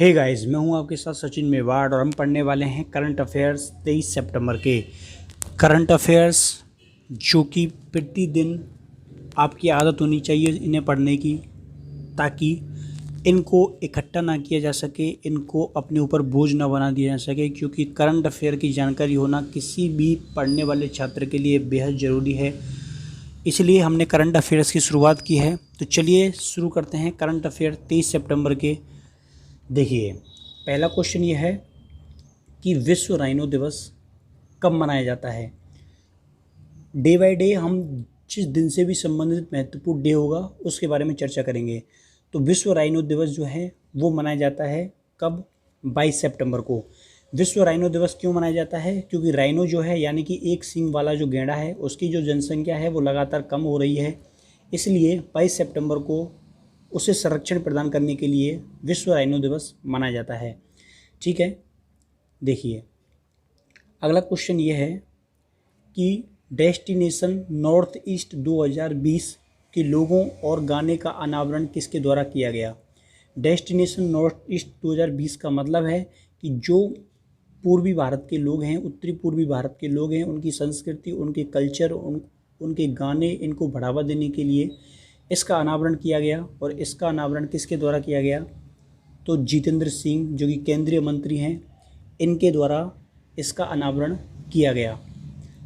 Hey guys, मैं हूं आपके साथ सचिन मेवाड़ और हम पढ़ने वाले हैं करंट अफेयर्स 23 सितंबर के करंट अफेयर्स, जो कि प्रतिदिन आपकी आदत होनी चाहिए इन्हें पढ़ने की, ताकि इनको इकट्ठा ना किया जा सके, इनको अपने ऊपर बोझ ना बना दिया जा सके। क्योंकि करंट अफेयर की जानकारी होना किसी भी पढ़ने वाले छात्र के लिए बेहद ज़रूरी है। इसलिए हमने करंट अफेयर्स की शुरुआत की है। तो चलिए शुरू करते हैं करंट अफेयर 23 सितंबर के। देखिए, पहला क्वेश्चन ये है कि विश्व राइनो दिवस कब मनाया जाता है। डे बाय डे हम जिस दिन से भी संबंधित महत्वपूर्ण डे होगा उसके बारे में चर्चा करेंगे। तो विश्व राइनो दिवस जो है वो मनाया जाता है कब? 22 सितंबर को। विश्व राइनो दिवस क्यों मनाया जाता है? क्योंकि राइनो जो है यानी कि एक सींग वाला जो गैंडा है, उसकी जो जनसंख्या है वो लगातार कम हो रही है। इसलिए 22 सितंबर को उसे संरक्षण प्रदान करने के लिए विश्व राइनो दिवस मनाया जाता है। ठीक है, देखिए अगला क्वेश्चन ये है कि डेस्टिनेशन नॉर्थ ईस्ट 2020 के लोगों और गाने का अनावरण किसके द्वारा किया गया। डेस्टिनेशन नॉर्थ ईस्ट 2020 का मतलब है कि जो पूर्वी भारत के लोग हैं, उत्तरी पूर्वी भारत के लोग हैं, उनकी संस्कृति, उनके कल्चर, उनके गाने, इनको बढ़ावा देने के लिए इसका अनावरण किया गया। और इसका अनावरण किसके द्वारा किया गया? तो जितेंद्र सिंह, जो कि केंद्रीय मंत्री हैं, इनके द्वारा इसका अनावरण किया गया।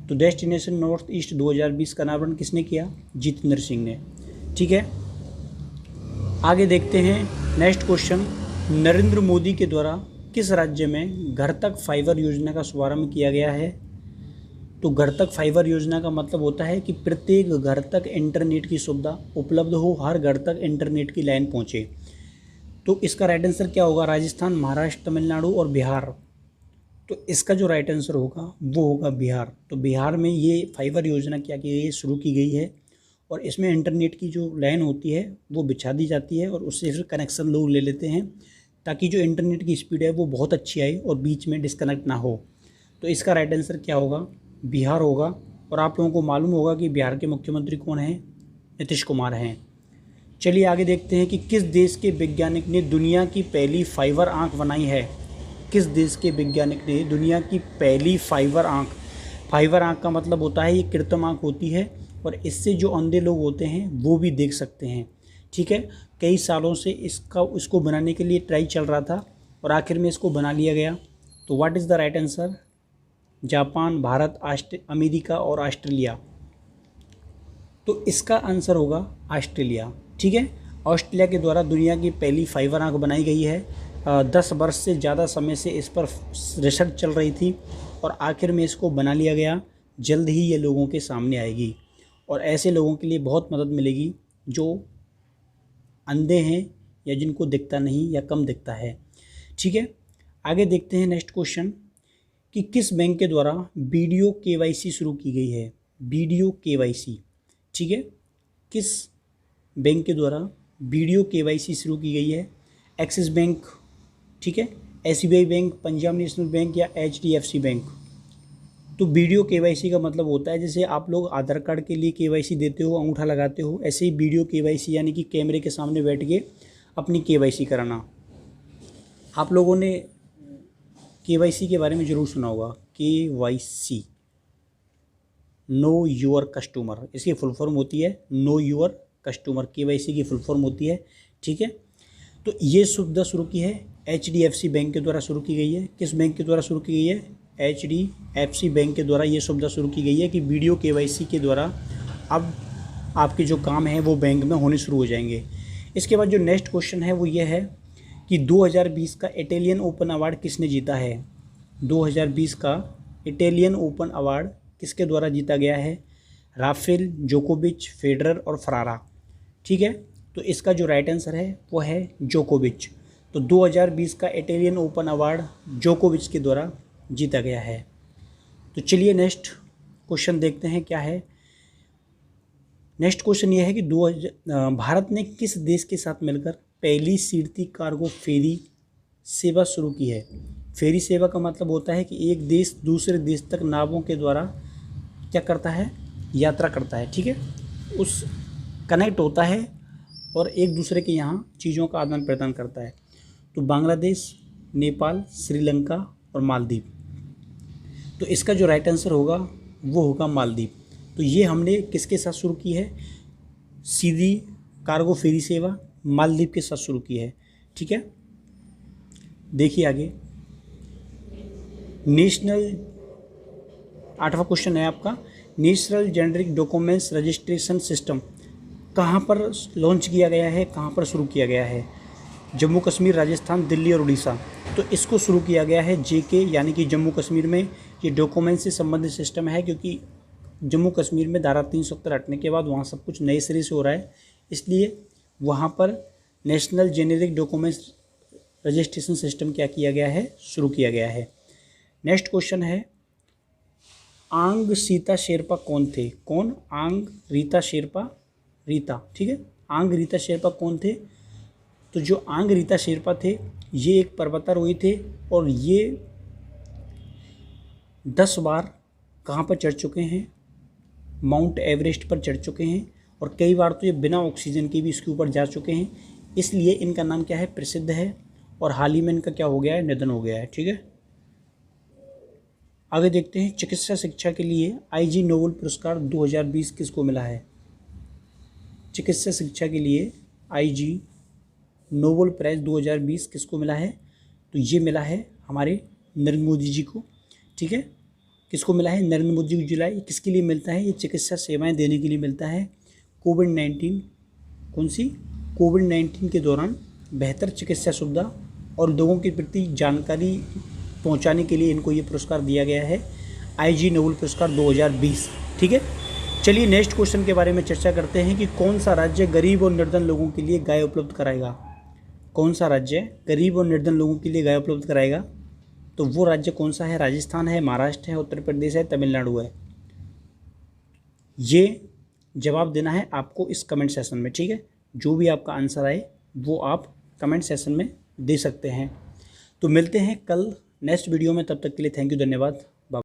तो डेस्टिनेशन नॉर्थ ईस्ट 2020 का अनावरण किसने किया? जितेंद्र सिंह ने। ठीक है, आगे देखते हैं नेक्स्ट क्वेश्चन। नरेंद्र मोदी के द्वारा किस राज्य में घर तक फाइबर योजना का शुभारंभ किया गया है? तो घर तक फाइबर योजना का मतलब होता है कि प्रत्येक घर तक इंटरनेट की सुविधा उपलब्ध हो, हर घर तक इंटरनेट की लाइन पहुंचे। तो इसका राइट आंसर क्या होगा? राजस्थान, महाराष्ट्र, तमिलनाडु और बिहार। तो इसका जो राइट आंसर होगा वो होगा बिहार। तो बिहार में ये फाइबर योजना क्या की गई है? शुरू की गई है। और इसमें इंटरनेट की जो लाइन होती है वो बिछा दी जाती है और उससे फिर कनेक्शन लोग ले लेते हैं, ताकि जो इंटरनेट की स्पीड है वो बहुत अच्छी आए और बीच में डिस्कनेक्ट ना हो। तो इसका राइट आंसर क्या होगा? बिहार होगा। और आप लोगों को मालूम होगा कि बिहार के मुख्यमंत्री कौन हैं? नीतीश कुमार हैं। चलिए आगे देखते हैं कि किस देश के वैज्ञानिक ने दुनिया की पहली फाइबर आंख बनाई है। किस देश के वैज्ञानिक ने दुनिया की पहली फाइबर आंख का मतलब होता है ये कृत्रिम आंख होती है, और इससे जो अंधे लोग होते हैं वो भी देख सकते हैं। ठीक है, कई सालों से इसको बनाने के लिए ट्राई चल रहा था और आखिर में इसको बना लिया गया। तो what is the right answer? Japan, Bharat, America और ऑस्ट्रेलिया। तो इसका आंसर होगा ऑस्ट्रेलिया। ठीक है, ऑस्ट्रेलिया के द्वारा दुनिया की पहली फाइबर आंख बनाई गई है। 10 वर्ष से ज़्यादा समय से इस पर रिसर्च चल रही थी और आखिर में इसको बना लिया गया। जल्द ही ये लोगों के सामने आएगी और ऐसे लोगों के लिए बहुत मदद मिलेगी जो अंधे हैं या जिनको दिखता नहीं या कम दिखता है। ठीक है, आगे देखते हैं नेक्स्ट क्वेश्चन कि किस बैंक के द्वारा वीडियो केवाईसी शुरू की गई है। वीडियो केवाईसी, ठीक है, किस बैंक के द्वारा वीडियो केवाईसी शुरू की गई है? एक्सिस बैंक, ठीक है, SBI bank, Punjab national bank या एचडीएफसी बैंक। तो वीडियो केवाईसी का मतलब होता है जैसे आप लोग आधार कार्ड के लिए केवाईसी देते हो, अंगूठा लगाते हो, ऐसे ही वीडियो केवाईसी यानी कि कैमरे के सामने बैठ के अपनी केवाईसी कराना। आप लोगों ने केवाईसी के बारे में ज़रूर सुना होगा। केवाईसी, नो योर कस्टमर, इसकी फुल फॉर्म होती है नो योर कस्टमर। केवाईसी की फुल फॉर्म होती है। ठीक है, तो ये सुविधा शुरू की है एचडीएफसी बैंक के द्वारा शुरू की गई है। किस बैंक के द्वारा शुरू की गई है? एचडीएफसी बैंक के द्वारा ये सुविधा शुरू की गई है कि वीडियो केवाईसी के द्वारा अब आपके जो काम हैं वो बैंक में होने शुरू हो जाएंगे। इसके बाद जो नेक्स्ट क्वेश्चन है वो ये है कि 2020 का इटालियन ओपन अवार्ड किसने जीता है। 2020 का इटालियन ओपन अवार्ड किसके द्वारा जीता गया है? राफेल, जोकोविच, फेडरर और फरारा। ठीक है, तो इसका जो राइट आंसर है वो है जोकोविच। तो 2020 का इटालियन ओपन अवार्ड जोकोविच के द्वारा जीता गया है। तो चलिए नेक्स्ट क्वेश्चन देखते हैं क्या है। नेक्स्ट क्वेश्चन ये है कि भारत ने किस देश के साथ मिलकर पहली सीढ़ती कार्गो फेरी सेवा शुरू की है। फेरी सेवा का मतलब होता है कि एक देश दूसरे देश तक नावों के द्वारा क्या करता है? यात्रा करता है। ठीक है, उस कनेक्ट होता है और एक दूसरे के यहाँ चीज़ों का आदान प्रदान करता है। तो बांग्लादेश, नेपाल, श्रीलंका और मालदीव। तो इसका जो राइट आंसर होगा वो होगा मालदीव। तो ये हमने किसके साथ शुरू की है, सीधी कार्गो फेरी सेवा मालदीव के साथ शुरू की है। ठीक है, देखिए आगे नेशनल, 8वां क्वेश्चन है आपका, national generic documents registration system कहाँ पर लॉन्च किया गया है, कहाँ पर शुरू किया गया है? जम्मू कश्मीर, राजस्थान, दिल्ली और उड़ीसा। तो इसको शुरू किया गया है JK यानी कि जम्मू कश्मीर में। ये डॉक्यूमेंट से संबंधित सिस्टम है, क्योंकि जम्मू कश्मीर में धारा 370 हटने के बाद वहाँ सब कुछ नए सिरे से हो रहा है, इसलिए वहाँ पर national generic documents registration system क्या किया गया है, शुरू किया गया है। नेक्स्ट क्वेश्चन है, आंग सीता शेरपा कौन थे? कौन? आंग रीता शेरपा, रीता, ठीक है, आंग रीता शेरपा कौन थे? तो जो आंग रीता शेरपा थे ये एक पर्वतारोही थे और ये 10 बार कहाँ पर चढ़ चुके हैं, माउंट एवरेस्ट पर चढ़ चुके हैं, और कई बार तो ये बिना ऑक्सीजन के भी इसके ऊपर जा चुके हैं, इसलिए इनका नाम क्या है, प्रसिद्ध है। और हाल ही में इनका क्या हो गया है, निधन हो गया है। ठीक है, आगे देखते हैं, चिकित्सा शिक्षा के लिए IG नोबेल पुरस्कार 2020 किसको मिला है? चिकित्सा शिक्षा के लिए IG नोबेल प्राइज़ 2020 किसको मिला है? तो ये मिला है हमारे नरेंद्र मोदी जी को। ठीक है, किसको मिला है? नरेंद्र मोदी को जिला। किसके लिए मिलता है? ये चिकित्सा सेवाएं देने के लिए मिलता है। कोविड-19, कौन सी? कोविड-19 के दौरान बेहतर चिकित्सा सुविधा और लोगों के प्रति जानकारी पहुंचाने के लिए इनको ये पुरस्कार दिया गया है, IG नोबेल पुरस्कार 2020। ठीक है, चलिए नेक्स्ट क्वेश्चन के बारे में चर्चा करते हैं कि कौन सा राज्य गरीब और निर्धन लोगों के लिए गाय उपलब्ध कराएगा? कौन सा राज्य गरीब और निर्धन लोगों के लिए गाय उपलब्ध कराएगा? तो वो राज्य कौन सा है? राजस्थान है, महाराष्ट्र है, उत्तर प्रदेश है, तमिलनाडु है। ये जवाब देना है आपको इस कमेंट सेशन में। ठीक है, जो भी आपका आंसर आए वो आप कमेंट सेशन में दे सकते हैं। तो मिलते हैं कल नेक्स्ट वीडियो में, तब तक के लिए थैंक यू, धन्यवाद।